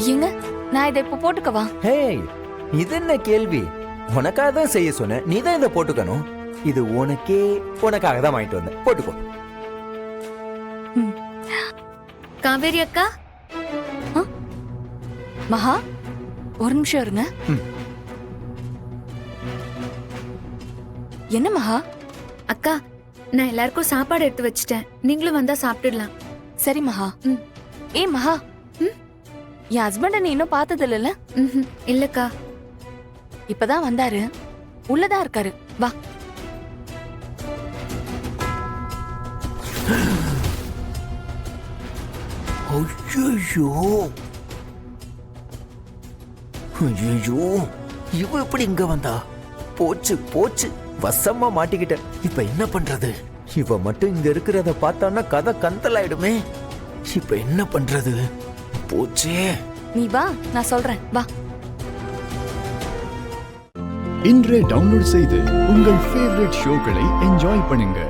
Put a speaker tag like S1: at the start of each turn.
S1: ஏங்க நான் இதை இப்ப போட்டுக்கவா?
S2: ஹே, இது என்ன கேள்வி? உனக்காக தான் செய்ய சொன்ன, நீ தான் இதை போட்டுக்கணும். இது உனக்காக தான் வாங்கிட்டு வந்தேன், போட்டுக்கோ.
S3: காவேரி அக்கா.
S1: மகா ஒரு நிமிஷம் இருங்க. என்ன மகா?
S3: அக்கா, நான் எல்லாருக்கும் சாப்பாடு எடுத்து வச்சிட்டேன், நீங்களும் வந்தா சாப்பிட்டுடலாம்.
S1: சரி மகா. ஏ மகா, என் ஹஸ்பண்ட நீ இன்னும் பார்த்தது இல்ல?
S3: இல்லக்கா.
S1: இப்பதான் வந்தாரு, உள்ளதான் இருக்காரு. வா.
S2: ஐயோ ஐயோ, இவ எப்படி இங்க வந்தா? போச்சு போச்சு, வசமா மாட்டிக்கிட்ட. இப்ப என்ன பண்றது? இவ மட்டும் இங்க இருக்கிறத பார்த்தான்னா கதை கந்தலாயிடுமே. இப்ப என்ன பண்றது? போச்சே.
S1: நீ வா, நான் சொல்றேன், வா.
S4: இன்றே டவுன்லோட் செய்து உங்கள் ஃபேவரட் ஷோக்களை என்ஜாய் பண்ணுங்க.